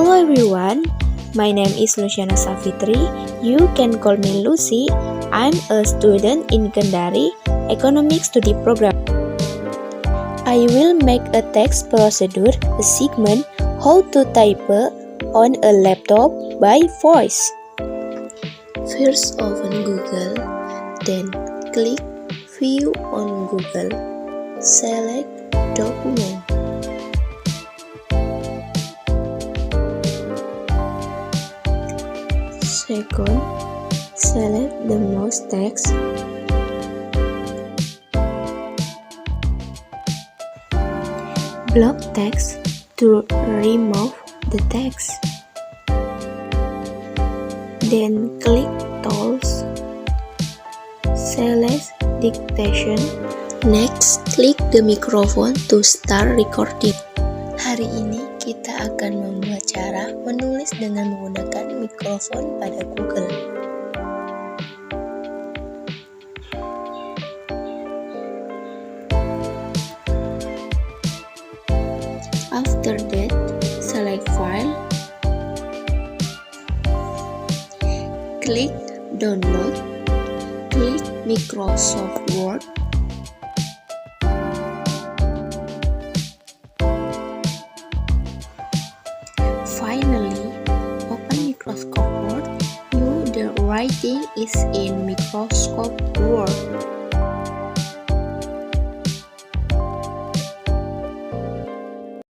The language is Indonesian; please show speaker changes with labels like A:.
A: Hello everyone, my name is Luciana Safitri. You can call me Lucy. I'm a student in Kendari Economic Study Program. I will make a text procedure, a segment, how to type on a laptop by voice. First open Google, then click View on Google. Select Document. Second, select the most text. Block text to remove the text. Then click Tools. Select Dictation. Next, click the microphone to start recording. Hari ini kita akan membuat cara menulis dengan menggunakan mikrofon pada Google. After that, select File, click Download, click Microsoft Word, finally, open Microsoft Word. Now the writing is in Microsoft Word.